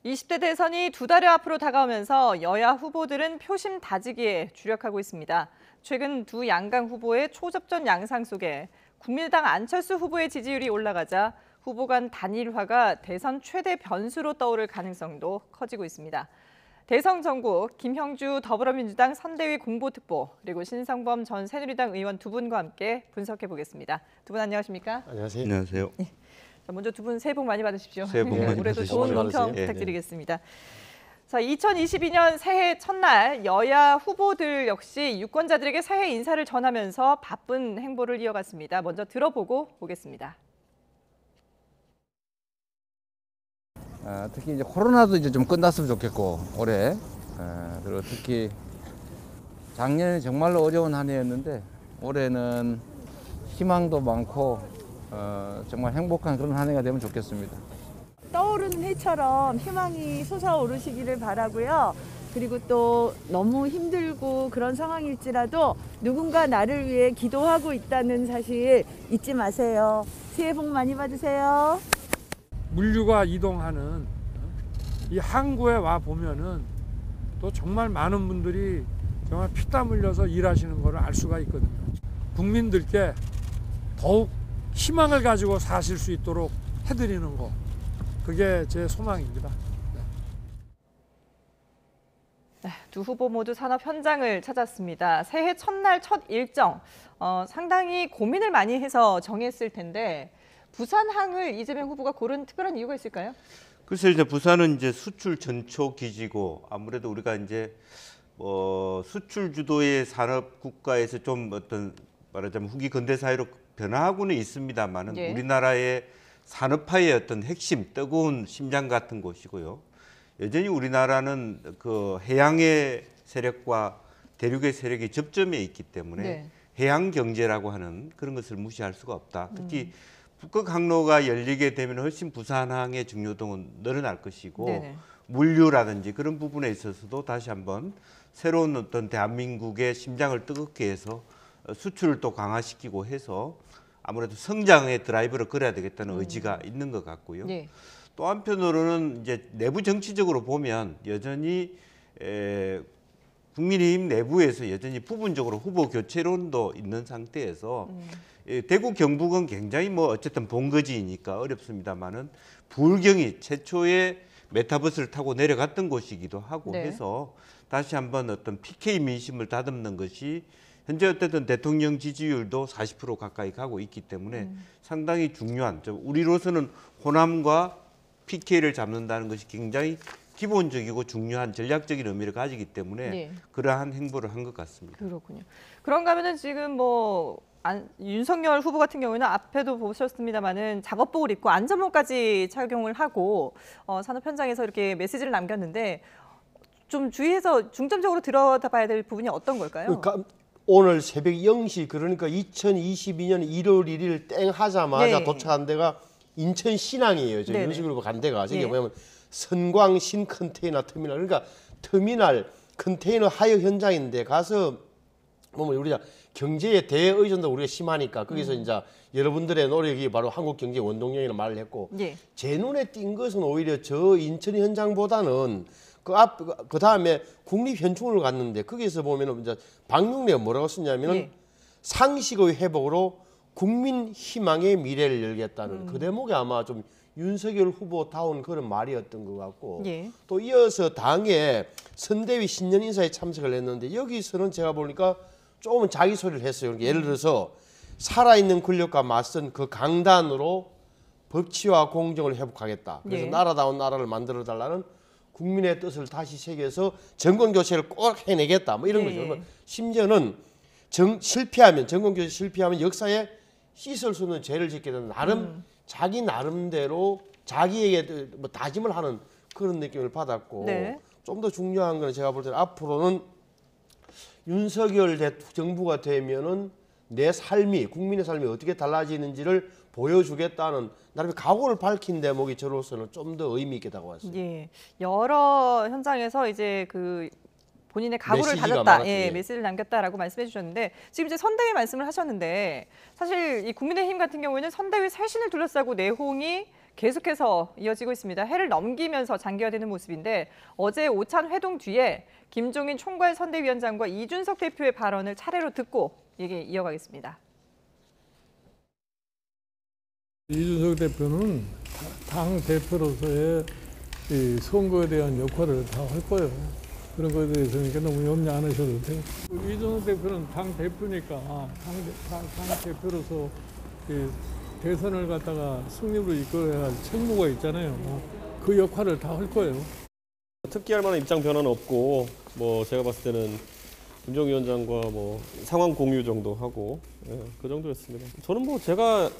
20대 대선이 두 달여 앞으로 다가오면서 여야 후보들은 표심 다지기에 주력하고 있습니다. 최근 두 양강 후보의 초접전 양상 속에 국민의당 안철수 후보의 지지율이 올라가자 후보 간 단일화가 대선 최대 변수로 떠오를 가능성도 커지고 있습니다. 대선 전국 김형주 더불어민주당 선대위 공보특보 그리고 신성범 전 새누리당 의원 두 분과 함께 분석해 보겠습니다. 두 분 안녕하십니까? 안녕하세요. 안녕하세요. 네. 먼저 두 분 새해 복 많이 받으십시오. 새해 복 많이 올해도 받으시고. 좋은 운평 네, 부탁드리겠습니다. 자, 2022년 새해 첫날 여야 후보들 역시 유권자들에게 새해 인사를 전하면서 바쁜 행보를 이어갔습니다. 먼저 들어보고 오겠습니다. 특히 이제 코로나도 이제 좀 끝났으면 좋겠고 올해 그리고 특히 작년에 정말로 어려운 한 해였는데 올해는 희망도 많고 정말 행복한 그런 한 해가 되면 좋겠습니다. 떠오르는 해처럼 희망이 솟아오르시기를 바라고요. 그리고 또 너무 힘들고 그런 상황일지라도 누군가 나를 위해 기도하고 있다는 사실 잊지 마세요. 새해 복 많이 받으세요. 물류가 이동하는 이 항구에 와 보면은 또 정말 많은 분들이 정말 피땀 흘려서 일하시는 것을 알 수가 있거든요. 국민들께 더욱 희망을 가지고 사실 수 있도록 해드리는 거, 그게 제 소망입니다. 네, 두 후보 모두 산업 현장을 찾았습니다. 새해 첫날 첫 일정, 상당히 고민을 많이 해서 정했을 텐데 부산항을 이재명 후보가 고른 특별한 이유가 있을까요? 글쎄 이제 부산은 이제 수출 전초 기지고 아무래도 우리가 이제 수출 주도의 산업 국가에서 좀 어떤 말하자면 후기 근대 사회로 변화하고는 있습니다만은 예. 우리나라의 산업화의 어떤 핵심 뜨거운 심장 같은 곳이고요. 여전히 우리나라는 그 해양의 세력과 대륙의 세력이 접점에 있기 때문에 네. 해양 경제라고 하는 그런 것을 무시할 수가 없다. 특히 북극 항로가 열리게 되면 훨씬 부산항의 중요도는 늘어날 것이고 네네. 물류라든지 그런 부분에 있어서도 다시 한번 새로운 어떤 대한민국의 심장을 뜨겁게 해서 수출을 또 강화시키고 해서 아무래도 성장의 드라이브를 걸어야 되겠다는 의지가 있는 것 같고요. 예. 또 한편으로는 이제 내부 정치적으로 보면 여전히 국민의힘 내부에서 여전히 부분적으로 후보 교체론도 있는 상태에서 대구 경북은 굉장히 어쨌든 본거지이니까 어렵습니다만은 부울경이 최초의 메타버스를 타고 내려갔던 곳이기도 하고 네. 해서 다시 한번 어떤 PK 민심을 다듬는 것이 현재 어쨌든 대통령 지지율도 40% 가까이 가고 있기 때문에 상당히 중요한, 우리로서는 호남과 PK를 잡는다는 것이 굉장히 기본적이고 중요한 전략적인 의미를 가지기 때문에 네. 그러한 행보를 한 것 같습니다. 그렇군요. 그런가 하면은 지금 윤석열 후보 같은 경우에는 앞에도 보셨습니다만은 작업복을 입고 안전모까지 착용을 하고 산업 현장에서 이렇게 메시지를 남겼는데 좀 주의해서 중점적으로 들여다봐야 될 부분이 어떤 걸까요? 그러니까 오늘 새벽 0시 그러니까 2022년 1월 1일 땡 하자마자 네. 도착한 데가 인천 신항이에요. 저 네네. 윤석열 후보 간 데가. 저기 예. 보면 선광 신컨테이너 터미널, 그러니까 터미널 컨테이너 하역 현장인데 가서 보면 우리가 경제의 대의존도 우리가 심하니까 거기서 이제 여러분들의 노력이 바로 한국 경제 원동력이라는 말을 했고 예. 제 눈에 띈 것은 오히려 저 인천 현장보다는 그 다음에 국립현충원을 갔는데 거기서 보면은 이제 방역내가 뭐라고 썼냐면은 예. 상식의 회복으로 국민 희망의 미래를 열겠다는 그 대목이 아마 좀 윤석열 후보다운 그런 말이었던 것 같고 예. 또 이어서 당에 선대위 신년 인사에 참석을 했는데 여기서는 제가 보니까 조금은 자기 소리를 했어요. 그러니까 예를 들어서 살아있는 권력과 맞선 그 강단으로 법치와 공정을 회복하겠다. 그래서 예. 나라다운 나라를 만들어달라는 국민의 뜻을 다시 새겨서 정권교체를 꼭 해내겠다. 뭐 이런 예. 거죠. 심지어는 정권교체 실패하면 역사에 씻을 수 없는 죄를 짓게 되는 자기 나름대로 자기에게 다짐을 하는 그런 느낌을 받았고 네. 좀 더 중요한 건 제가 볼 때는 앞으로는 윤석열 정부가 되면은 내 삶이 국민의 삶이 어떻게 달라지는지를 보여주겠다는 나름의 각오를 밝힌 대목이 저로서는 좀 더 의미 있게 다가왔습니다. 예. 여러 현장에서 이제 본인의 각오를 메시지가 다졌다, 많았죠. 예, 예. 메시지를 남겼다라고 말씀해 주셨는데 지금 이제 선대위 말씀을 하셨는데 사실 이 국민의힘 같은 경우에는 선대위 쇄신을 둘러싸고 내홍이 계속해서 이어지고 있습니다. 해를 넘기면서 장기화되는 모습인데 어제 오찬 회동 뒤에 김종인 총괄 선대위원장과 이준석 대표의 발언을 차례로 듣고 얘기 이어가겠습니다. 이준석 대표는 당 대표로서의 이 선거에 대한 역할을 다 할 거예요. 그런 것에 대해서는 너무 염려 안 하셔도 돼요. 이준석 대표는 당 대표니까 당 대표로서 이 대선을 갖다가 승리로 이끌어야 할 책무가 있잖아요. 그 역할을 다 할 거예요. 특기할 만한 입장 변화는 없고 뭐 제가 봤을 때는 김종인 위원장과 뭐 상황 공유 정도 하고 그 정도였습니다. 저는 뭐 제가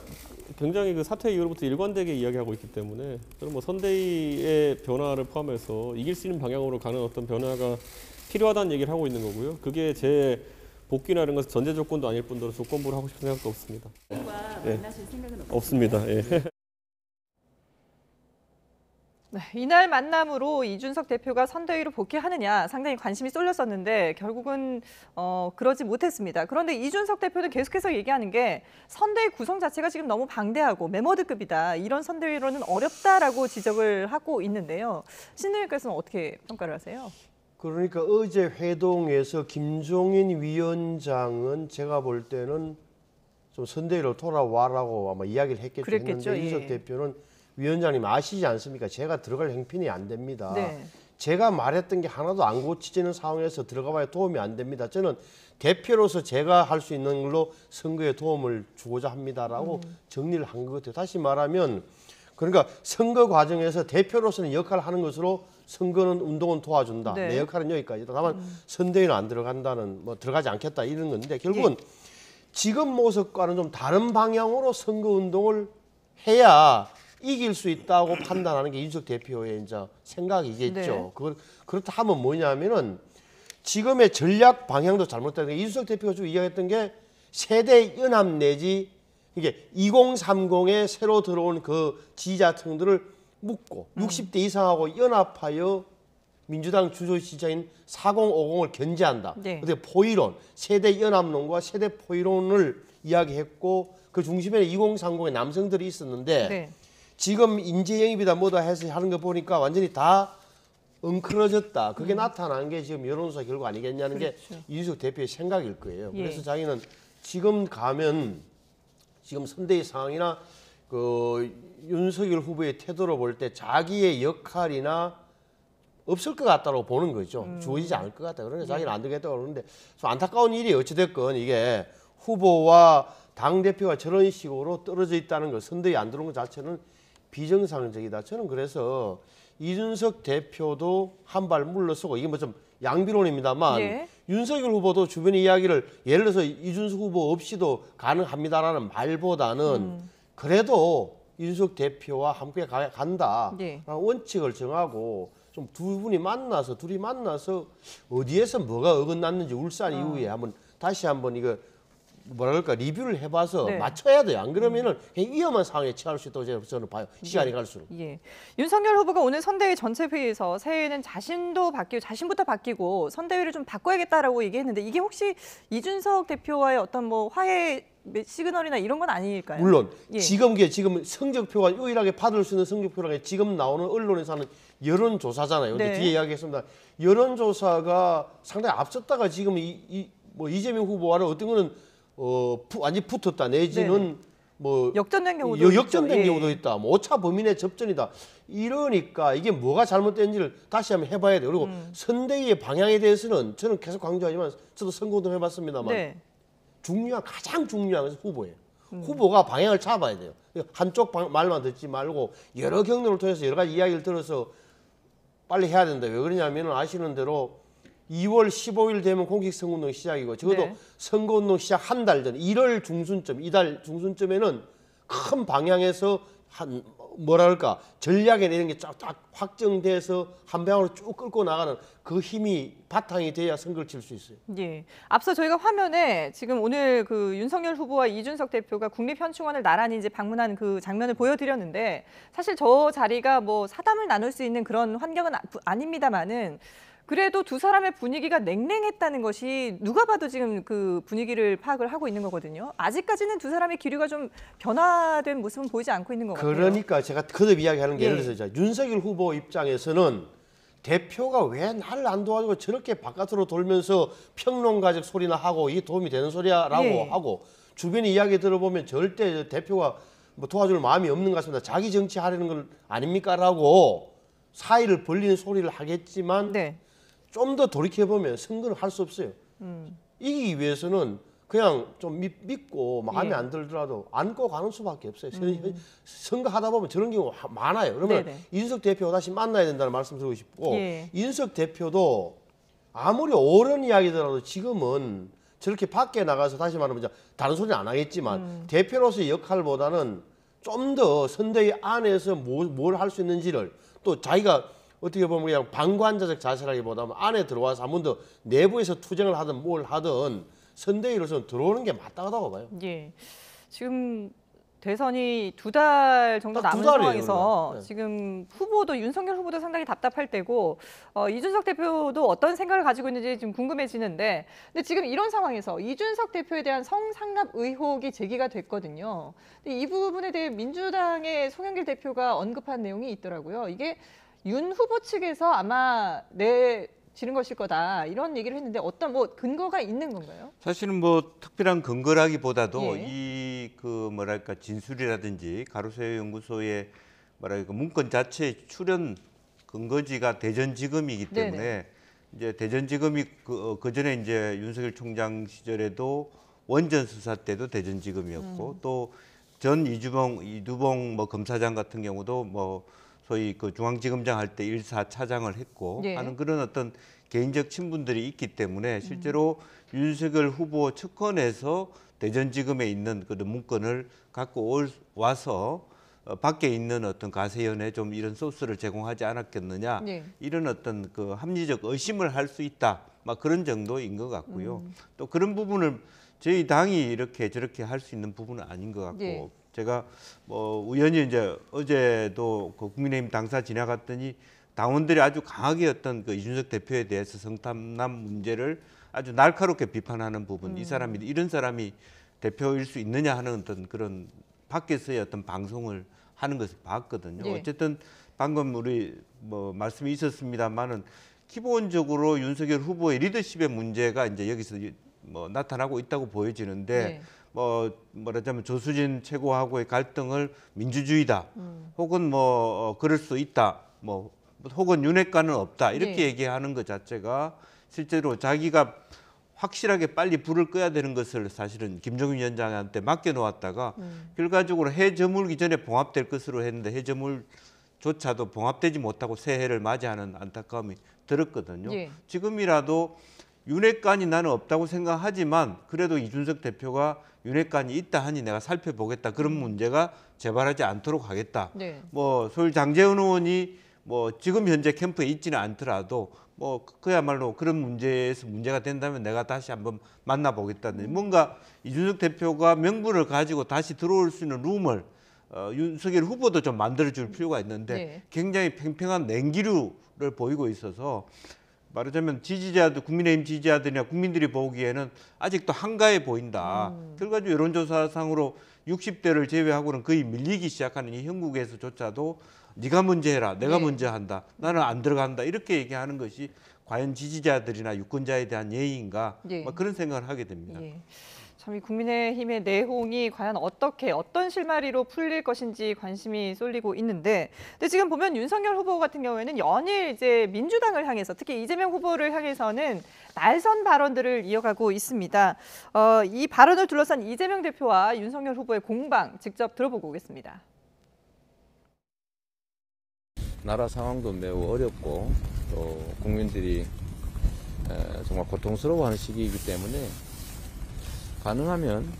굉장히 그 사퇴 이후로부터 일관되게 이야기하고 있기 때문에 저는 뭐 선대위의 변화를 포함해서 이길 수 있는 방향으로 가는 어떤 변화가 필요하다는 얘기를 하고 있는 거고요. 그게 제 복귀나 이런 것은 전제 조건도 아닐 뿐더러 조건부로 하고 싶은 생각도 없습니다. 만나실 생각은 없습니다. 예. 네, 이날 만남으로 이준석 대표가 선대위로 복귀하느냐 상당히 관심이 쏠렸었는데 결국은 그러지 못했습니다. 그런데 이준석 대표는 계속해서 얘기하는 게 선대위 구성 자체가 지금 너무 방대하고 메머드급이다. 이런 선대위로는 어렵다라고 지적을 하고 있는데요. 신대위께서는 어떻게 평가를 하세요? 그러니까 어제 회동에서 김종인 위원장은 제가 볼 때는 좀 선대위로 돌아와라고 아마 이야기를 했겠죠. 그랬겠죠. 했는데 이준석 대표는 위원장님 아시지 않습니까? 제가 들어갈 형편이 안 됩니다. 네. 제가 말했던 게 하나도 안 고치지는 상황에서 들어가봐야 도움이 안 됩니다. 저는 대표로서 제가 할 수 있는 걸로 선거에 도움을 주고자 합니다라고 정리를 한 것 같아요. 다시 말하면 그러니까 선거 과정에서 대표로서는 역할을 하는 것으로 선거는 운동은 도와준다. 네. 내 역할은 여기까지다. 다만 선대위는 안 들어간다는 뭐 들어가지 않겠다 이런 건데 결국은 지금 모습과는 좀 다른 방향으로 선거 운동을 해야 이길 수 있다고 판단하는 게 이준석 대표의 이제 생각이겠죠. 네. 그렇다 하면 뭐냐면은 지금의 전략 방향도 잘못된 게 이준석 대표가 좀 이야기했던 게 세대 연합 내지 이게 2030에 새로 들어온 그 지지자층들을 묶고 60대 이상하고 연합하여 민주당 주요 지지자인 4050을 견제한다. 네. 근데 포이론, 세대 연합론과 세대 포이론을 이야기했고 그 중심에 2030의 남성들이 있었는데 네. 지금 인재 영입이다 뭐다 해서 하는 거 보니까 완전히 다 엉클어졌다. 그게 나타난 게 지금 여론조사 결과 아니겠냐는 게 이준석 대표의 생각일 거예요. 예. 그래서 자기는 지금 가면 지금 선대위 상황이나 그 윤석열 후보의 태도로 볼 때 자기의 역할이나 없을 것 같다고 보는 거죠. 주어지지 않을 것 같다. 그러니까 자기는 안 되겠다고 그러는데 좀 안타까운 일이 어찌됐건 이게 후보와 당대표가 저런 식으로 떨어져 있다는 것, 선대위 안 들어온 것 자체는 비정상적이다. 저는 그래서 이준석 대표도 한 발 물러서고 이게 뭐 좀 양비론입니다만 예. 윤석열 후보도 주변의 이야기를 예를 들어서 이준석 후보 없이도 가능합니다라는 말보다는 그래도 이준석 대표와 함께 간다. 예. 원칙을 정하고 좀 둘이 만나서 어디에서 뭐가 어긋났는지 울산 이후에 한번 다시 한번 이거 뭐랄까 리뷰를 해봐서 네. 맞춰야 돼요. 안 그러면은 위험한 상황에 처할 수 있다고 저는 봐요. 시간이 갈수록. 예. 윤석열 후보가 오늘 선대위 전체 회의에서 새해에는 자신부터 바뀌고 선대위를 좀 바꿔야겠다라고 얘기했는데 이게 혹시 이준석 대표와의 어떤 뭐 화해 시그널이나 이런 건 아닐까요? 물론 예. 지금 성적표가 유일하게 받을 수 있는 성적표라는 게 지금 나오는 언론에서 하는 여론조사잖아요. 네. 뒤에 이야기했습니다. 여론조사가 상당히 앞섰다가 지금 뭐 이재명 후보와는 어떤 거는 완전히 붙었다 내지는 네네. 뭐 역전된 경우도 역전된 있죠. 경우도 있다. 뭐 오차 범위 내 접전이다. 이러니까 이게 뭐가 잘못된지를 다시 한번 해봐야 돼요. 그리고 선대위의 방향에 대해서는 저는 계속 강조하지만 저도 선거운동 해봤습니다만 네. 가장 중요한 것은 후보예요. 후보가 방향을 잡아야 돼요. 한쪽 말만 듣지 말고 여러 경로를 통해서 여러 가지 이야기를 들어서 빨리 해야 된다. 왜 그러냐면 아시는 대로 2월 15일 되면 공식 선거운동 시작이고 적어도 네. 선거운동 시작 한 달 전 1월 중순쯤 이달 중순쯤에는 큰 방향에서 뭐랄까 전략에 이런 게 쫙 확정돼서 한 방향으로 쭉 끌고 나가는 그 힘이 바탕이 돼야 선거를 칠 수 있어요. 예. 앞서 저희가 화면에 지금 오늘 그 윤석열 후보와 이준석 대표가 국립현충원을 나란히 이제 방문한 그 장면을 보여드렸는데 사실 저 자리가 뭐 사담을 나눌 수 있는 그런 환경은 아닙니다만은 그래도 두 사람의 분위기가 냉랭했다는 것이 누가 봐도 지금 그 분위기를 파악을 하고 있는 거거든요. 아직까지는 두 사람의 기류가 좀 변화된 모습은 보이지 않고 있는 것 같아요. 그러니까 제가 거듭 이야기하는 게 예. 예를 들어서 자, 윤석열 후보 입장에서는 대표가 왜 나를 안 도와주고 저렇게 바깥으로 돌면서 평론가적 소리나 하고 이게 도움이 되는 소리야라고 예. 하고 주변의 이야기 들어보면 절대 대표가 뭐 도와줄 마음이 없는 것 같습니다. 자기 정치하려는 건 아닙니까라고 사이를 벌리는 소리를 하겠지만 네. 좀 더 돌이켜보면 선거는 할 수 없어요. 이기기 위해서는 그냥 좀 믿고 마음에 예. 안 들더라도 안고 가는 수밖에 없어요. 선거하다 보면 저런 경우 많아요. 그러면 네네. 이준석 대표가 다시 만나야 된다는 말씀 드리고 싶고 예. 이준석 대표도 아무리 옳은 이야기더라도 지금은 저렇게 밖에 나가서 다시 말하면 다른 소리는 안 하겠지만 대표로서의 역할보다는 좀 더 선대위 안에서 뭘 할 수 있는지를 또 자기가 어떻게 보면 그냥 방관자적 자세라기보다는 안에 들어와서 한 번 더 내부에서 투쟁을 하든 뭘 하든 선대위로서는 들어오는 게 마땅하다고 봐요. 예. 지금 대선이 2달 정도 딱 남은 2달이에요, 상황에서 네. 지금 후보도 윤석열 후보도 상당히 답답할 때고 이준석 대표도 어떤 생각을 가지고 있는지 좀 궁금해지는데 근데 지금 이런 상황에서 이준석 대표에 대한 성상납 의혹이 제기가 됐거든요. 근데 이 부분에 대해 민주당의 송영길 대표가 언급한 내용이 있더라고요. 이게 윤 후보 측에서 아마 내지른 것일 거다 이런 얘기를 했는데 어떤 뭐 근거가 있는 건가요? 사실은 뭐 특별한 근거라기보다도 예. 이 그 뭐랄까 진술이라든지 가로세 연구소의 뭐랄까 문건 자체의 출연 근거지가 대전지검이기 때문에 네네. 이제 대전지검이 그 전에 이제 윤석열 총장 시절에도 원전 수사 때도 대전지검이었고 또 전 이두봉 뭐 검사장 같은 경우도 뭐 소위 그 중앙지검장 할 때 1사 차장을 했고 예. 하는 그런 어떤 개인적 친분들이 있기 때문에 실제로 윤석열 후보 측근에서 대전지검에 있는 그런 문건을 갖고 와서 밖에 있는 어떤 가세연에 좀 이런 소스를 제공하지 않았겠느냐 네. 이런 어떤 그 합리적 의심을 할 수 있다 막 그런 정도인 것 같고요. 또 그런 부분을 저희 당이 이렇게 저렇게 할 수 있는 부분은 아닌 것 같고 네. 제가 뭐 우연히 이제 어제도 그 국민의힘 당사 지나갔더니 당원들이 아주 강하게 어떤 그 이준석 대표에 대해서 성탐남 문제를 아주 날카롭게 비판하는 부분, 이 사람이 이런 사람이 대표일 수 있느냐 하는 어떤 그런 밖에서의 어떤 방송을 하는 것을 봤거든요. 예. 어쨌든 방금 우리 뭐 말씀이 있었습니다만은 기본적으로 윤석열 후보의 리더십의 문제가 이제 여기서 뭐 나타나고 있다고 보여지는데 네. 뭐라자면 조수진 최고하고의 갈등을 민주주의다, 혹은 뭐 그럴 수 있다, 뭐 혹은 윤핵관은 없다 이렇게 네. 얘기하는 것 자체가 실제로 자기가 확실하게 빨리 불을 꺼야 되는 것을 사실은 김종인 위원장한테 맡겨놓았다가 결과적으로 해 저물기 전에 봉합될 것으로 했는데 해 저물조차도 봉합되지 못하고 새해를 맞이하는 안타까움이 들었거든요. 예. 지금이라도 윤핵관이 나는 없다고 생각하지만 그래도 이준석 대표가 윤핵관이 있다 하니 내가 살펴보겠다. 그런 문제가 재발하지 않도록 하겠다. 네. 뭐 소위 장제원 의원이 뭐 지금 현재 캠프에 있지는 않더라도 뭐 그야말로 그런 문제에서 문제가 된다면 내가 다시 한번 만나보겠다든지 뭔가 이준석 대표가 명분을 가지고 다시 들어올 수 있는 룸을 윤석열 후보도 좀 만들어줄 필요가 있는데 네. 굉장히 팽팽한 냉기류를 보이고 있어서 말하자면 지지자들, 국민의힘 지지자들이나 국민들이 보기에는 아직도 한가해 보인다. 결과적으로 여론조사상으로 60대를 제외하고는 거의 밀리기 시작하는 이 형국에서조차도 네가 먼저 해라, 내가 네. 먼저 한다, 나는 안 들어간다 이렇게 얘기하는 것이 과연 지지자들이나 유권자에 대한 예의인가 네. 막 그런 생각을 하게 됩니다. 예. 참 이 국민의힘의 내홍이 과연 어떤 실마리로 풀릴 것인지 관심이 쏠리고 있는데, 근데 지금 보면 윤석열 후보 같은 경우에는 연일 이제 민주당을 향해서 특히 이재명 후보를 향해서는 날선 발언들을 이어가고 있습니다. 이 발언을 둘러싼 이재명 대표와 윤석열 후보의 공방 직접 들어보고 오겠습니다. 나라 상황도 매우 어렵고 또 국민들이 정말 고통스러워하는 시기이기 때문에 가능하면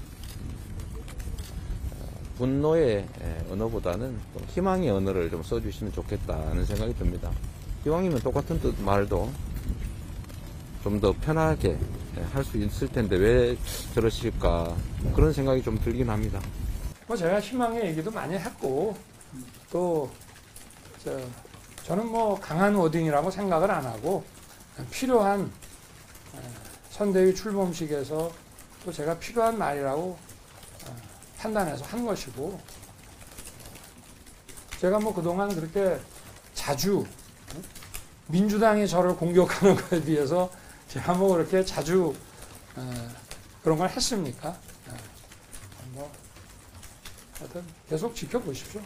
분노의 언어보다는 좀 희망의 언어를 좀 써주시면 좋겠다는 생각이 듭니다. 기왕이면 똑같은 뜻 말도 좀 더 편하게 할 수 있을 텐데 왜 저러실까 그런 생각이 좀 들긴 합니다. 뭐 제가 희망의 얘기도 많이 했고 또 저는 뭐 강한 워딩이라고 생각을 안 하고 필요한 선대위 출범식에서 또 제가 필요한 말이라고 판단해서 한 것이고, 제가 뭐 그동안 그렇게 자주 민주당이 저를 공격하는 것에 비해서 제가 뭐 그렇게 자주 그런 걸 했습니까? 뭐 하여튼 계속 지켜보십시오.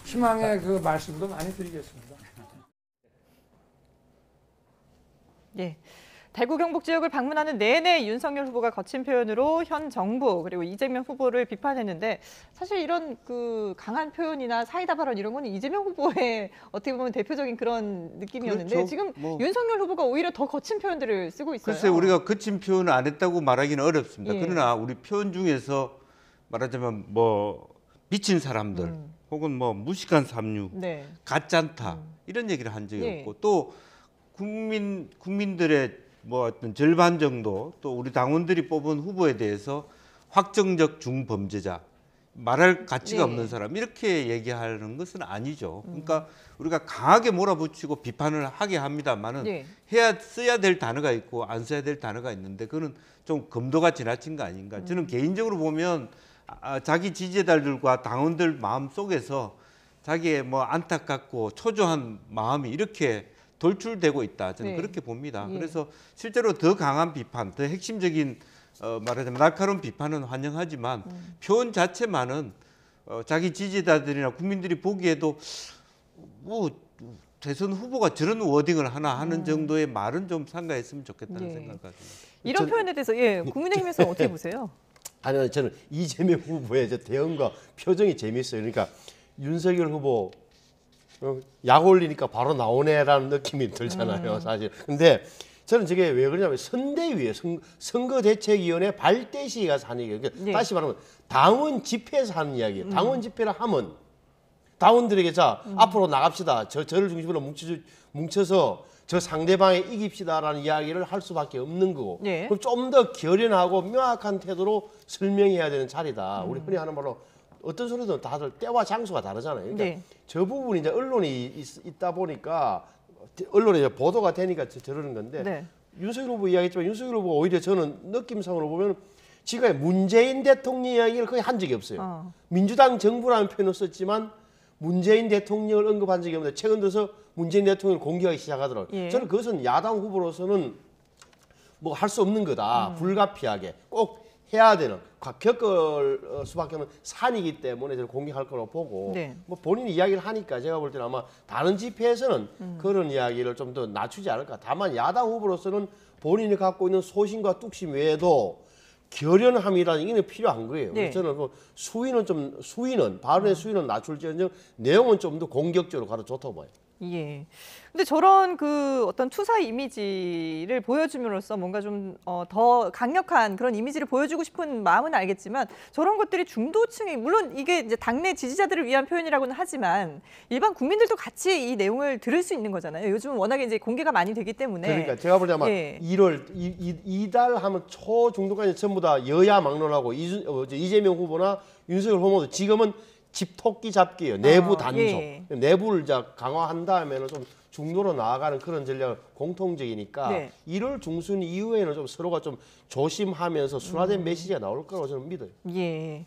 희망의 그 말씀도 많이 드리겠습니다. 예. 대구 경북 지역을 방문하는 내내 윤석열 후보가 거친 표현으로 현 정부 그리고 이재명 후보를 비판했는데, 사실 이런 그 강한 표현이나 사이다 발언 이런 거는 이재명 후보의 어떻게 보면 대표적인 그런 느낌이었는데, 그렇죠. 지금 뭐. 윤석열 후보가 오히려 더 거친 표현들을 쓰고 있어요. 글쎄 우리가 거친 표현을 안 했다고 말하기는 어렵습니다. 예. 그러나 우리 표현 중에서 말하자면 뭐 미친 사람들 혹은 뭐 무식한 삼류, 네. 가짜다 이런 얘기를 한 적이 예. 없고, 또 국민들의 뭐 어떤 절반 정도, 또 우리 당원들이 뽑은 후보에 대해서 확정적 중범죄자, 말할 가치가 네. 없는 사람 이렇게 얘기하는 것은 아니죠. 그러니까 우리가 강하게 몰아붙이고 비판을 하게 합니다만은 네. 써야 될 단어가 있고 안 써야 될 단어가 있는데, 그거는 좀 검도가 지나친 거 아닌가. 저는 개인적으로 보면 자기 지지자들과 당원들 마음 속에서 자기의 뭐 안타깝고 초조한 마음이 이렇게 돌출되고 있다. 저는 네. 그렇게 봅니다. 예. 그래서 실제로 더 강한 비판, 더 핵심적인 말하자면 날카로운 비판은 환영하지만 표현 자체만은 자기 지지자들이나 국민들이 보기에도 뭐 대선 후보가 저런 워딩을 하나 하는 정도의 말은 좀 삼가했으면 좋겠다는 예. 생각을 가집니다. 이런 표현에 대해서 국민의힘에서 어떻게 보세요? 아니 저는 이재명 후보의 저 대응과 표정이 재미있어요. 그러니까 윤석열 후보 약 올리니까 바로 나오네라는 느낌이 들잖아요, 사실. 근데 저는 저게 왜 그러냐면 선대위에 선거대책위원회 발대시에 가서 하는 얘기예요. 그러니까 네. 다시 말하면 당원 집회에서 하는 이야기예요. 당원 집회를 하면 당원들에게 자 앞으로 나갑시다. 저를 중심으로 뭉쳐서 저 상대방에 이깁시다라는 이야기를 할 수밖에 없는 거고. 네. 그럼 좀 더 결연하고 명확한 태도로 설명해야 되는 자리다. 우리 흔히 하는 말로 어떤 소리든 다들 때와 장소가 다르잖아요. 그러니까 네. 저 부분이 이제 언론이 있다 보니까 언론에 이제 보도가 되니까 저러는 건데 네. 윤석열 후보 이야기했지만 윤석열 후보 오히려 저는 느낌상으로 보면 지금까지 문재인 대통령 이야기를 거의 한 적이 없어요. 민주당 정부라는 표현을 썼지만 문재인 대통령을 언급한 적이 없는데 최근 들어서 문재인 대통령을 공격하기 시작하더라고요. 예. 저는 그것은 야당 후보로서는 뭐 할 수 없는 거다. 불가피하게 꼭 해야 되는 겪을 수밖에 없는 산이기 때문에 저는 공격할 거라고 보고 네. 뭐 본인이 이야기를 하니까 제가 볼 때는 아마 다른 집회에서는 그런 이야기를 좀 더 낮추지 않을까. 다만 야당 후보로서는 본인이 갖고 있는 소신과 뚝심 외에도 결연함이라는 게 필요한 거예요. 네. 저는 뭐 발언의 수위는 낮출지언정 내용은 좀 더 공격적으로 가도 좋다고 봐요. 예. 근데 저런 그 어떤 투사 이미지를 보여줌으로써 뭔가 좀 더 강력한 그런 이미지를 보여주고 싶은 마음은 알겠지만, 저런 것들이 중도층이, 물론 이게 이제 당내 지지자들을 위한 표현이라고는 하지만 일반 국민들도 같이 이 내용을 들을 수 있는 거잖아요. 요즘 워낙에 이제 공개가 많이 되기 때문에. 그러니까 제가 볼 때 아마 예. 1월 이달 하면 초 정도까지 전부 다 여야 막론하고 이재명 후보나 윤석열 후보도 지금은 집토끼 잡기예요. 내부 단속. 예. 내부를 강화한 다음에는 좀 중도로 나아가는 그런 전략을 공통적이니까 네. 1월 중순 이후에는 좀 서로가 좀 조심하면서 순화된 메시지가 나올 거라고 저는 믿어요. 예.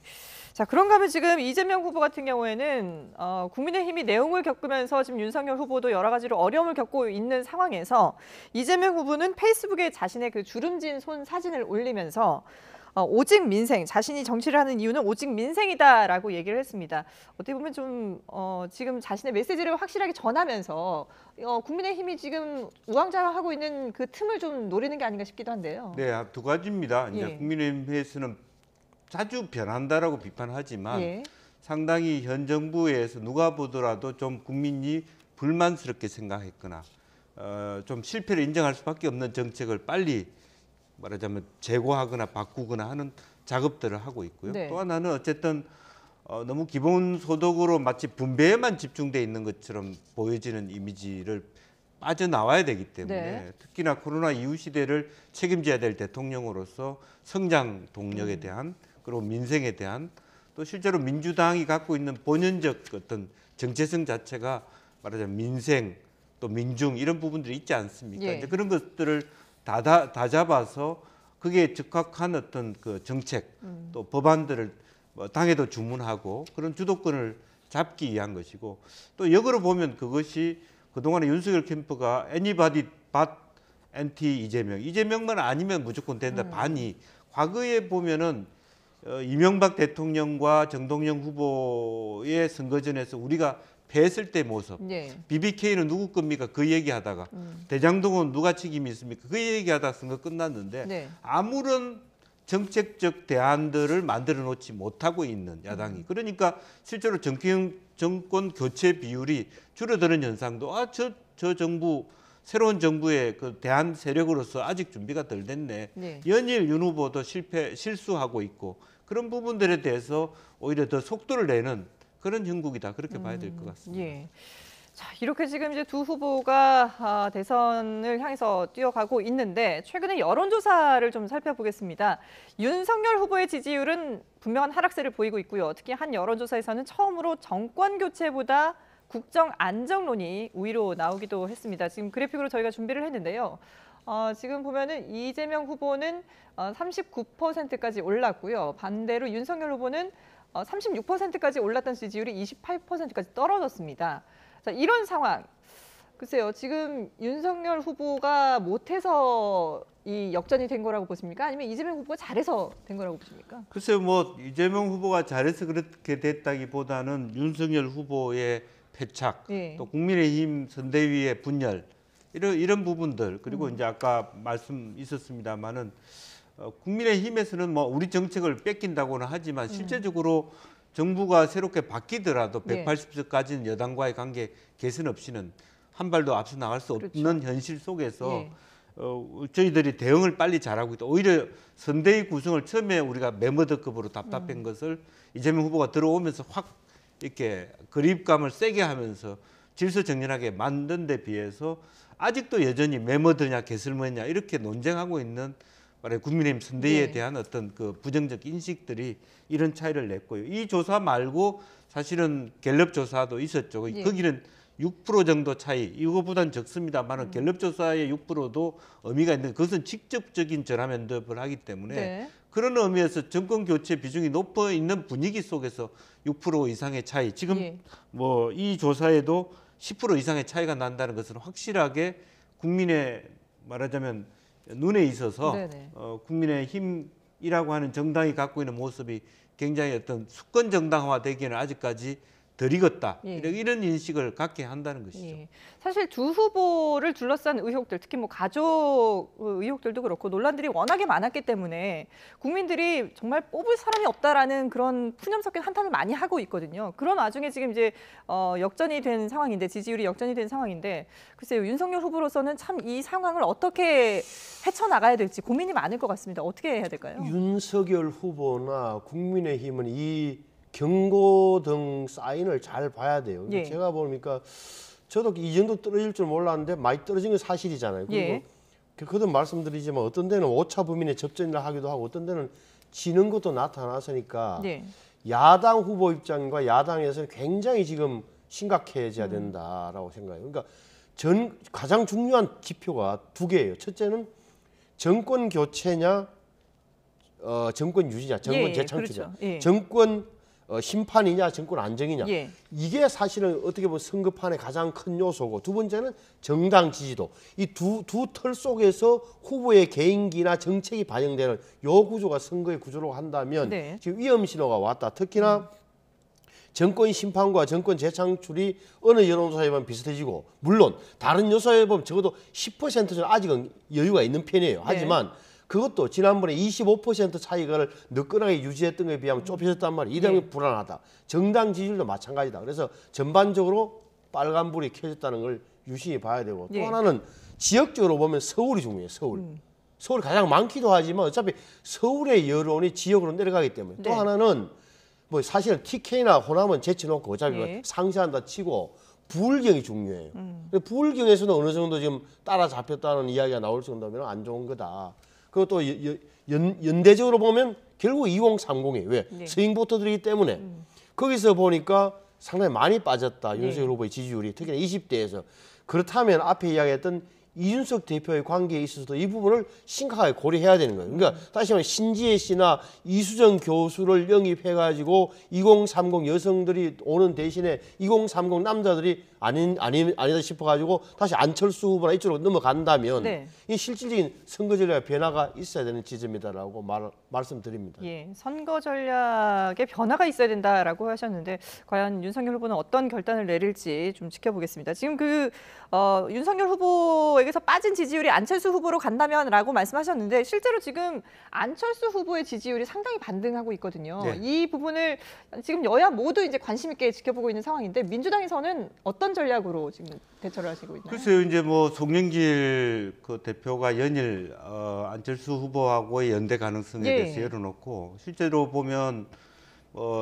자, 그런가 하면 지금 이재명 후보 같은 경우에는 국민의힘이 내용을 겪으면서 지금 윤석열 후보도 여러 가지로 어려움을 겪고 있는 상황에서 이재명 후보는 페이스북에 자신의 그 주름진 손 사진을 올리면서 오직 민생, 자신이 정치를 하는 이유는 오직 민생이다라고 얘기를 했습니다. 어떻게 보면 좀 지금 자신의 메시지를 확실하게 전하면서 국민의힘이 지금 우왕좌왕하고 있는 그 틈을 좀 노리는 게 아닌가 싶기도 한데요. 네, 두 가지입니다. 이제 예. 국민의힘에서는 자주 변한다라고 비판하지만 예. 상당히 현 정부에서 누가 보더라도 좀 국민이 불만스럽게 생각했거나 좀 실패를 인정할 수밖에 없는 정책을 빨리 말하자면 재고하거나 바꾸거나 하는 작업들을 하고 있고요. 네. 또 하나는 어쨌든 너무 기본소득으로 마치 분배에만 집중돼 있는 것처럼 보여지는 이미지를 빠져나와야 되기 때문에 네. 특히나 코로나 이후 시대를 책임져야 될 대통령으로서 성장 동력에 대한 그리고 민생에 대한 또 실제로 민주당이 갖고 있는 본연적 어떤 정체성 자체가 말하자면 민생 또 민중 이런 부분들이 있지 않습니까? 예. 이제 그런 것들을 다 잡아서 그게 적합한 어떤 그 정책 또 법안들을 뭐 당에도 주문하고 그런 주도권을 잡기 위한 것이고 또 역으로 보면 그것이 그동안에 윤석열 캠프가 anybody but anti 이재명만 아니면 무조건 된다 반이 과거에 보면은 이명박 대통령과 정동영 후보의 선거전에서 우리가 패했을 때 모습 예. BBK는 누구 겁니까? 그 얘기하다가 대장동은 누가 책임이 있습니까? 그 얘기하다가 선거 끝났는데 네. 아무런 정책적 대안들을 만들어 놓지 못하고 있는 야당이 그러니까 실제로 정권 교체 비율이 줄어드는 현상도 저 정부 새로운 정부의 그 대안 세력으로서 아직 준비가 덜 됐네. 네. 연일 윤 후보도 실수하고 있고 그런 부분들에 대해서 오히려 더 속도를 내는 그런 형국이다 그렇게 봐야 될 것 같습니다. 예. 자, 이렇게 지금 이제 두 후보가 대선을 향해서 뛰어가고 있는데 최근에 여론조사를 좀 살펴보겠습니다. 윤석열 후보의 지지율은 분명한 하락세를 보이고 있고요. 특히 한 여론조사에서는 처음으로 정권 교체보다 국정 안정론이 우위로 나오기도 했습니다. 지금 그래픽으로 저희가 준비를 했는데요. 지금 보면은 이재명 후보는 39%까지 올랐고요. 반대로 윤석열 후보는 36%까지 올랐던 지지율이 28%까지 떨어졌습니다. 자, 이런 상황. 글쎄요, 지금 윤석열 후보가 못해서 이 역전이 된 거라고 보십니까? 아니면 이재명 후보가 잘해서 된 거라고 보십니까? 글쎄요, 뭐 이재명 후보가 잘해서 그렇게 됐다기보다는 윤석열 후보의 패착, 예. 또 국민의힘 선대위의 분열 이런 부분들 그리고 이제 아까 말씀 있었습니다만은 국민의힘에서는 뭐 우리 정책을 뺏긴다고는 하지만 실제적으로 정부가 새롭게 바뀌더라도 예. 180석까지는 여당과의 관계 개선 없이는 한 발도 앞서 나갈 수 없는 그렇죠. 현실 속에서 예. 저희들이 대응을 빨리 잘하고 있다. 오히려 선대위 구성을 처음에 우리가 메머드급으로 답답한 것을 이재명 후보가 들어오면서 확 이렇게 그립감을 세게 하면서 질서정연하게 만든 데 비해서 아직도 여전히 메머드냐 개설머냐 이렇게 논쟁하고 있는 말해 국민의힘 선대위에 네. 대한 어떤 그 부정적 인식들이 이런 차이를 냈고요. 이 조사 말고 사실은 갤럽 조사도 있었죠. 예. 거기는 6% 정도 차이, 이거보다는 적습니다만 갤럽 조사의 6%도 의미가 있는 그것은 직접적인 전화 면접을 하기 때문에 네. 그런 의미에서 정권 교체 비중이 높아 있는 분위기 속에서 6% 이상의 차이. 지금 예. 뭐 이 조사에도 10% 이상의 차이가 난다는 것은 확실하게 국민의 말하자면 눈에 있어서 네네. 국민의힘이라고 하는 정당이 갖고 있는 모습이 굉장히 어떤 수권 정당화 되기에는 아직까지 덜 익었다. 예. 이런 인식을 갖게 한다는 것이죠. 예. 사실 두 후보를 둘러싼 의혹들, 특히 뭐 가족 의혹들도 그렇고 논란들이 워낙에 많았기 때문에 국민들이 정말 뽑을 사람이 없다라는 그런 푸념 섞인 한탄을 많이 하고 있거든요. 그런 와중에 지금 이제 역전이 된 상황인데 지지율이 역전이 된 상황인데 글쎄요, 윤석열 후보로서는 참 이 상황을 어떻게 헤쳐나가야 될지 고민이 많을 것 같습니다. 어떻게 해야 될까요? 윤석열 후보나 국민의힘은 이 경고등 사인을 잘 봐야 돼요. 예. 제가 보니까 저도 이 정도 떨어질 줄 몰랐는데 많이 떨어진 건 사실이잖아요. 그리고 예. 그도 말씀드리지만 어떤 데는 오차 범인의 접전이라 하기도 하고 어떤 데는 지는 것도 나타났으니까 네. 야당 후보 입장과 야당에서는 굉장히 지금 심각해져야 된다라고 생각해요. 그러니까 가장 중요한 지표가 두 개예요. 첫째는 정권 교체냐, 정권 유지냐, 정권 예, 재창출이냐, 그렇죠. 예. 정권 심판이냐, 정권 안정이냐. 예. 이게 사실은 어떻게 보면 선거판의 가장 큰 요소고 두 번째는 정당 지지도. 이 두 틀 속에서 후보의 개인기나 정책이 반영되는 요 구조가 선거의 구조로 한다면 네. 지금 위험 신호가 왔다. 특히나 정권 심판과 정권 재창출이 어느 여론조사에 보면 비슷해지고 물론 다른 요소에 보면 적어도 10%는 아직은 여유가 있는 편이에요. 하지만 그것도 지난번에 25% 차이가를 느슨하게 유지했던 것에 비하면 좁혀졌단 말이에요. 이러면 불안하다. 정당 지지율도 마찬가지다. 그래서 전반적으로 빨간불이 켜졌다는 걸 유심히 봐야 되고 또 예. 하나는 지역적으로 보면 서울이 중요해요. 서울. 서울이 가장 많기도 하지만 어차피 서울의 여론이 지역으로 내려가기 때문에 또 네. 하나는 뭐 사실은 TK나 호남은 제쳐놓고 어차피 예. 상쇄한다 치고 부울경이 중요해요. 부울경에서는 어느 정도 지금 따라잡혔다는 이야기가 나올 정도면 안 좋은 거다. 그리고 또 연대적으로 보면 결국 2030이에요. 왜? 네. 스윙 보터들이기 때문에. 거기서 보니까 상당히 많이 빠졌다. 네. 윤석열 후보의 지지율이 특히나 20대에서. 그렇다면 앞에 이야기했던 이준석 대표의 관계에 있어서도 이 부분을 심각하게 고려해야 되는 거예요. 그러니까 다시 말해 신지혜 씨나 이수정 교수를 영입해가지고 2030 여성들이 오는 대신에 2030 남자들이 아니다 싶어가지고 다시 안철수 후보나 이쪽으로 넘어간다면 네. 이 실질적인 선거 전략의 변화가 있어야 되는 지점이다라고 말씀드립니다. 예, 선거 전략의 변화가 있어야 된다라고 하셨는데 과연 윤석열 후보는 어떤 결단을 내릴지 좀 지켜보겠습니다. 지금 윤석열 후보에게서 빠진 지지율이 안철수 후보로 간다면라고 말씀하셨는데 실제로 지금 안철수 후보의 지지율이 상당히 반등하고 있거든요. 네. 이 부분을 지금 여야 모두 이제 관심 있게 지켜보고 있는 상황인데 민주당에서는 어떤 전략으로 지금 대처를 하시고 있나요? 글쎄요, 이제 뭐 송영길 그 대표가 연일 안철수 후보하고의 연대 가능성에 예. 대해서 열어놓고 실제로 보면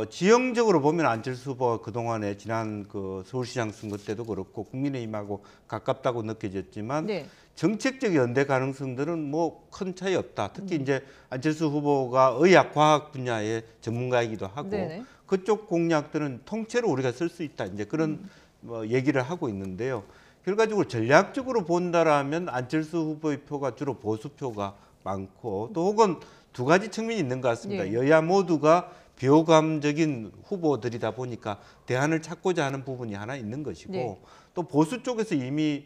지형적으로 보면 안철수 후보가 그 동안에 지난 그 서울시장 선거 때도 그렇고 국민의힘하고 가깝다고 느껴졌지만 네. 정책적 연대 가능성들은 뭐 큰 차이 없다. 특히 이제 안철수 후보가 의학 과학 분야의 전문가이기도 하고 네네. 그쪽 공약들은 통째로 우리가 쓸 수 있다. 이제 그런 뭐 얘기를 하고 있는데요. 결과적으로 전략적으로 본다라면 안철수 후보의 표가 주로 보수표가 많고 또 혹은 두 가지 측면이 있는 것 같습니다. 예. 여야 모두가 비호감적인 후보들이다 보니까 대안을 찾고자 하는 부분이 하나 있는 것이고 네. 또 보수 쪽에서 이미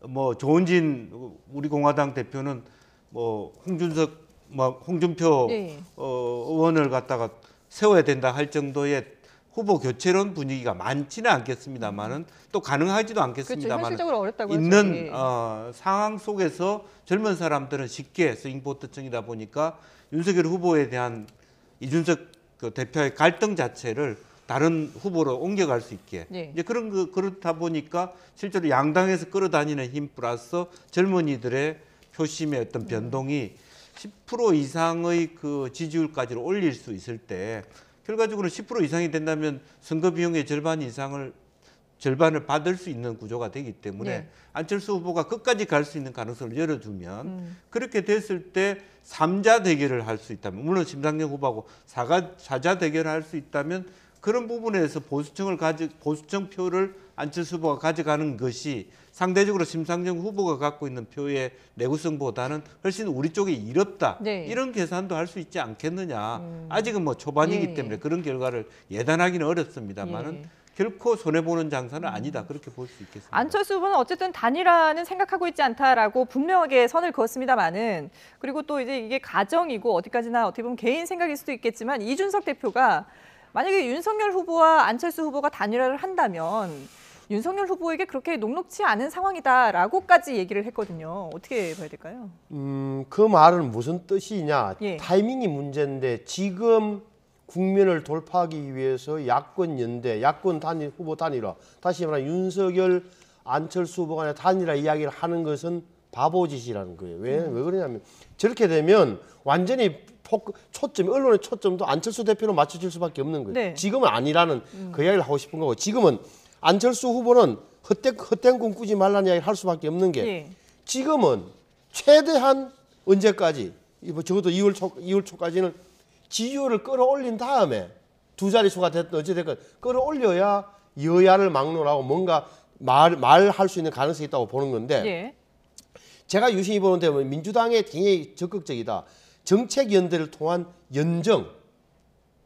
뭐 조은진 우리 공화당 대표는 뭐 홍준표 네. 의원을 갖다가 세워야 된다 할 정도의 후보 교체론 분위기가 많지는 않겠습니다만은 또 가능하지도 그렇죠. 않겠습니다만 현실적으로 어렵다고 있는 하죠. 예. 상황 속에서 젊은 사람들은 쉽게 스윙보트층이다 보니까 윤석열 후보에 대한 이준석 그 대표의 갈등 자체를 다른 후보로 옮겨갈 수 있게 예. 이제 그렇다 보니까 실제로 양당에서 끌어다니는 힘 플러스 젊은이들의 표심의 어떤 변동이 10% 이상의 그 지지율까지 올릴 수 있을 때 결과적으로 10% 이상이 된다면 선거 비용의 절반을 받을 수 있는 구조가 되기 때문에 네. 안철수 후보가 끝까지 갈 수 있는 가능성을 열어두면 그렇게 됐을 때 3자 대결을 할 수 있다면 물론 심상정 후보하고 4자 대결을 할 수 있다면 그런 부분에서 보수층 표를 안철수 후보가 가져가는 것이 상대적으로 심상정 후보가 갖고 있는 표의 내구성보다는 훨씬 우리 쪽이 이롭다. 네. 이런 계산도 할 수 있지 않겠느냐. 아직은 뭐 초반이기 예. 때문에 그런 결과를 예단하기는 어렵습니다만은 예. 결코 손해보는 장사는 아니다. 그렇게 볼 수 있겠습니다. 안철수 후보는 어쨌든 단일화는 생각하고 있지 않다라고 분명하게 선을 그었습니다만은 그리고 또 이제 이게 가정이고 어디까지나 어떻게 보면 개인 생각일 수도 있겠지만 이준석 대표가 만약에 윤석열 후보와 안철수 후보가 단일화를 한다면 윤석열 후보에게 그렇게 녹록치 않은 상황이다라고까지 얘기를 했거든요. 어떻게 봐야 될까요? 그 말은 무슨 뜻이냐? 예. 타이밍이 문제인데 지금 국면을 돌파하기 위해서 야권 연대, 야권 단일 후보 단일화, 다시 말하면 윤석열, 안철수 후보 간의 단일화 이야기를 하는 것은 바보짓이라는 거예요. 왜 그러냐면 저렇게 되면 완전히 언론의 초점도 안철수 대표로 맞춰질 수밖에 없는 거예요. 네. 지금은 아니라는 그 이야기를 하고 싶은 거고 지금은 안철수 후보는 헛된 꿈 꾸지 말라는 이야기를 할 수밖에 없는 게 예. 지금은 최대한 언제까지 적어도 2월 초까지는 지지율을 끌어올린 다음에 두 자릿수가 됐든 어찌됐든 끌어올려야 여야를 막론하고 뭔가 말할 수 있는 가능성이 있다고 보는 건데 예. 제가 유심히 보는데 민주당에 굉장히 적극적이다. 정책 연대를 통한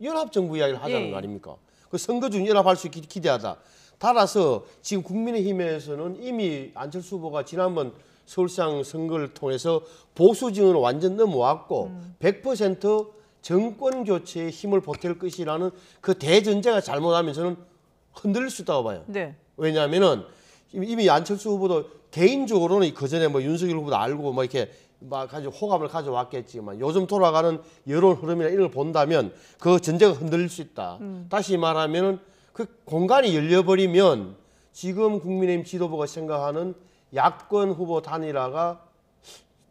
연합정부 이야기를 하자는 예. 거 아닙니까? 그 선거 중 연합할 수 있기 기대하다. 따라서 지금 국민의힘에서는 이미 안철수 후보가 지난번 서울시장 선거를 통해서 보수 진영으로 완전 넘어왔고 100% 정권 교체에 힘을 보탤 것이라는 그 대전제가 잘못하면 저는 흔들릴 수 있다고 봐요. 네. 왜냐하면은 이미 안철수 후보도 개인적으로는 그 전에 뭐 윤석열 후보도 알고 뭐 이렇게 막 가지고 호감을 가져왔겠지만 요즘 돌아가는 여론 흐름이나 이런 걸 본다면 그 전제가 흔들릴 수 있다. 다시 말하면은 그 공간이 열려버리면 지금 국민의힘 지도부가 생각하는 야권 후보 단일화가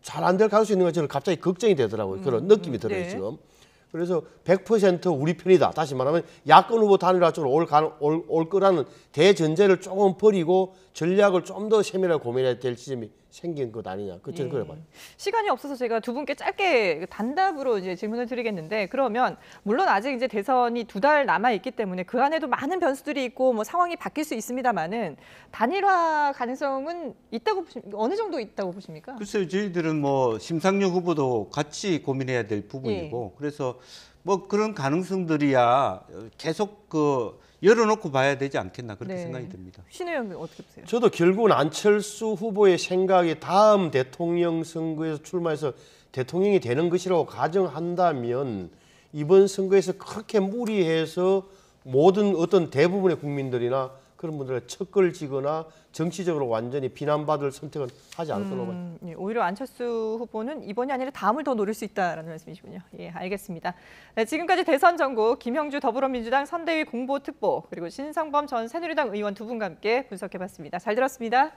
잘 안 될 가능성이 있는 거 저는 갑자기 걱정이 되더라고요. 그런 느낌이 들어요 네. 지금. 그래서 100% 우리 편이다. 다시 말하면 야권 후보 단일화 쪽으로 올 거라는 대전제를 조금 버리고 전략을 좀 더 세밀하게 고민해야 될 지점이 생긴 것 아니냐. 저는 그래 봐요. 시간이 없어서 제가 두 분께 짧게 단답으로 이제 질문을 드리겠는데, 그러면 물론 아직 이제 대선이 2달 남아 있기 때문에 그 안에도 많은 변수들이 있고 뭐 상황이 바뀔 수 있습니다만은 단일화 가능성은 있다고 어느 정도 있다고 보십니까? 글쎄요, 저희들은 뭐 심상정 후보도 같이 고민해야 될 부분이고, 그래서 뭐 그런 가능성들이야 계속 열어놓고 봐야 되지 않겠나 그렇게 네. 생각이 듭니다. 신 의원님 어떻게 보세요? 저도 결국은 안철수 후보의 생각이 다음 대통령 선거에서 출마해서 대통령이 되는 것이라고 가정한다면 이번 선거에서 그렇게 무리해서 모든 어떤 대부분의 국민들이나 그런 분들의 척을 지거나 정치적으로 완전히 비난받을 선택은 하지 않을 거라고 봐요. 예, 오히려 안철수 후보는 이번이 아니라 다음을 더 노릴 수 있다라는 말씀이시군요. 예, 알겠습니다. 네, 지금까지 대선 전국 김형주 더불어민주당 선대위 공보특보 그리고 신성범 전 새누리당 의원 두 분과 함께 분석해봤습니다. 잘 들었습니다.